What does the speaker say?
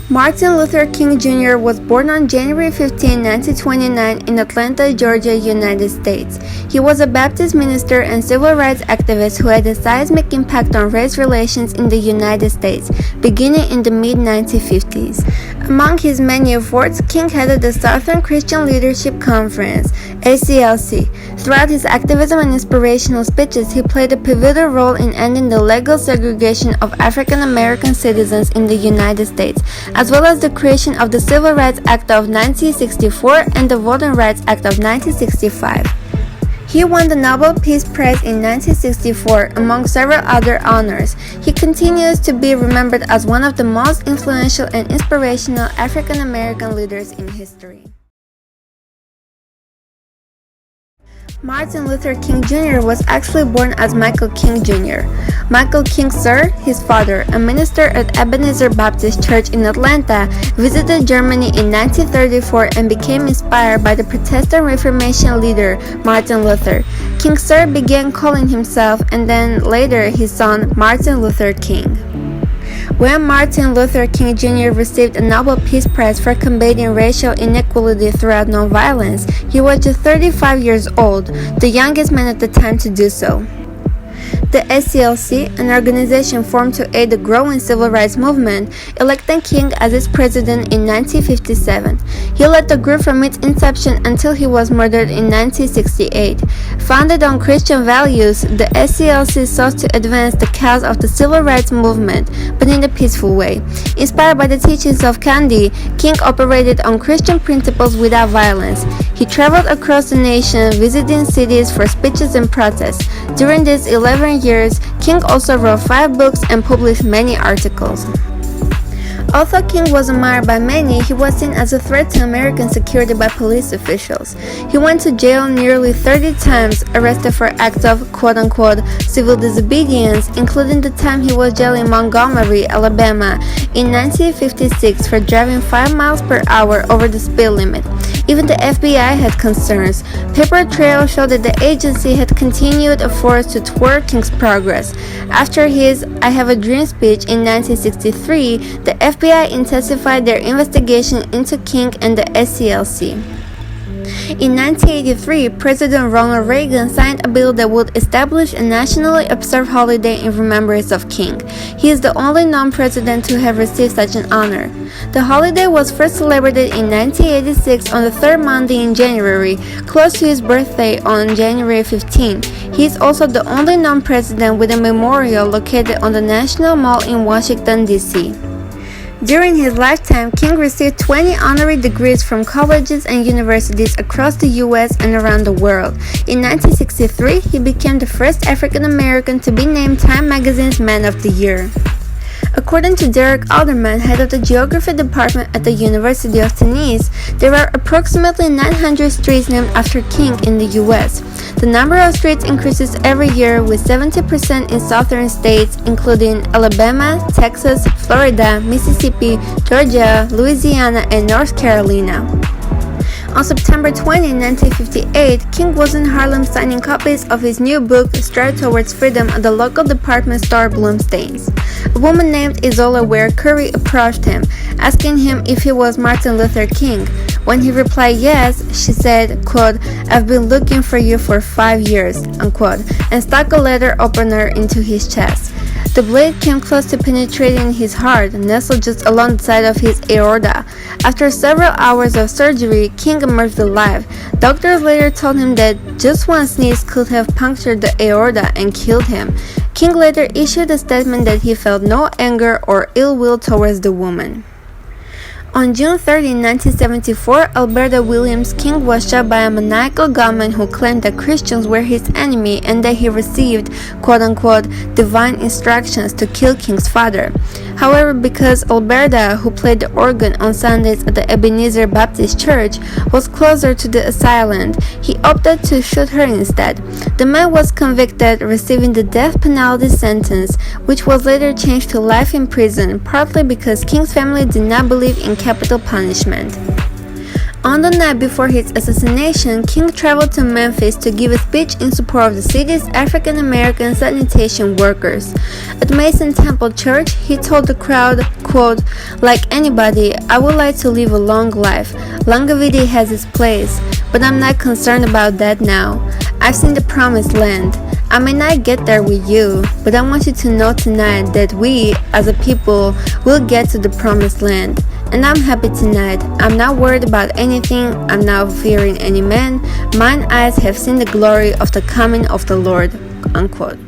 Martin Luther King Jr. was born on January 15, 1929 in Atlanta, Georgia, United States. He was a Baptist minister and civil rights activist who had a seismic impact on race relations in the United States, beginning in the mid-1950s. Among his many efforts, King headed the Southern Christian Leadership Conference, SCLC. Throughout his activism and inspirational speeches, he played a pivotal role in ending the legal segregation of African American citizens in the United States, as well as the creation of the Civil Rights Act of 1964 and the Voting Rights Act of 1965. He won the Nobel Peace Prize in 1964, among several other honors. He continues to be remembered as one of the most influential and inspirational African American leaders in history. Martin Luther King Jr. was actually born as Michael King Jr. Michael King Sr., his father, a minister at Ebenezer Baptist Church in Atlanta, visited Germany in 1934 and became inspired by the Protestant Reformation leader Martin Luther. King Sr. began calling himself and then later his son Martin Luther King. When Martin Luther King Jr. received a Nobel Peace Prize for combating racial inequality throughout nonviolence, he was just 35 years old, the youngest man at the time to do so. The SCLC, an organization formed to aid the growing civil rights movement, elected King as its president in 1957. He led the group from its inception until he was murdered in 1968. Founded on Christian values, the SCLC sought to advance the cause of the civil rights movement, but in a peaceful way. Inspired by the teachings of Gandhi, King operated on Christian principles without violence. He traveled across the nation, visiting cities for speeches and protests. During these 11 years, King also wrote 5 books and published many articles. Although King was admired by many, he was seen as a threat to American security by police officials. He went to jail nearly 30 times, arrested for acts of quote-unquote civil disobedience, including the time he was jailed in Montgomery, Alabama in 1956 for driving 5 miles per hour over the speed limit. Even the FBI had concerns. Paper trails showed that the agency had continued efforts to thwart King's progress. After his I Have a Dream speech in 1963, the FBI intensified their investigation into King and the SCLC. In 1983, President Ronald Reagan signed a bill that would establish a nationally observed holiday in remembrance of King. He is the only non-president to have received such an honor. The holiday was first celebrated in 1986 on the third Monday in January, close to his birthday on January 15. He is also the only non-president with a memorial located on the National Mall in Washington, D.C. During his lifetime, King received 20 honorary degrees from colleges and universities across the U.S. and around the world. In 1963, he became the first African American to be named Time Magazine's Man of the Year. According to Derek Alderman, head of the Geography Department at the University of Tennessee, there are approximately 900 streets named after King in the U.S. The number of streets increases every year, with 70% in southern states, including Alabama, Texas, Florida, Mississippi, Georgia, Louisiana, and North Carolina. On September 20, 1958, King was in Harlem signing copies of his new book, Stride Towards Freedom, at the local department store Bloomstains. A woman named Isola Ware Curry approached him, asking him if he was Martin Luther King. When he replied yes, she said, quote, "I've been looking for you for 5 years," unquote, and stuck a letter opener into his chest. The blade came close to penetrating his heart, nestled just along the side of his aorta. After several hours of surgery, King emerged alive. Doctors later told him that just one sneeze could have punctured the aorta and killed him. King later issued a statement that he felt no anger or ill will towards the woman. On June 30, 1974, Alberta Williams King was shot by a maniacal gunman who claimed that Christians were his enemy and that he received, quote-unquote, divine instructions to kill King's father. However, because Alberta, who played the organ on Sundays at the Ebenezer Baptist Church, was closer to the assailant, he opted to shoot her instead. The man was convicted, receiving the death penalty sentence, which was later changed to life in prison, partly because King's family did not believe in capital punishment. On the night before his assassination, King traveled to Memphis to give a speech in support of the city's African American sanitation workers. At Mason Temple Church, he told the crowd, quote, "Like anybody, I would like to live a long life. Longevity has its place, but I'm not concerned about that now. I've seen the promised land. I may not get there with you, but I want you to know tonight that we, as a people, will get to the promised land. And I'm happy tonight. I'm not worried about anything. I'm not fearing any man. Mine eyes have seen the glory of the coming of the Lord," unquote.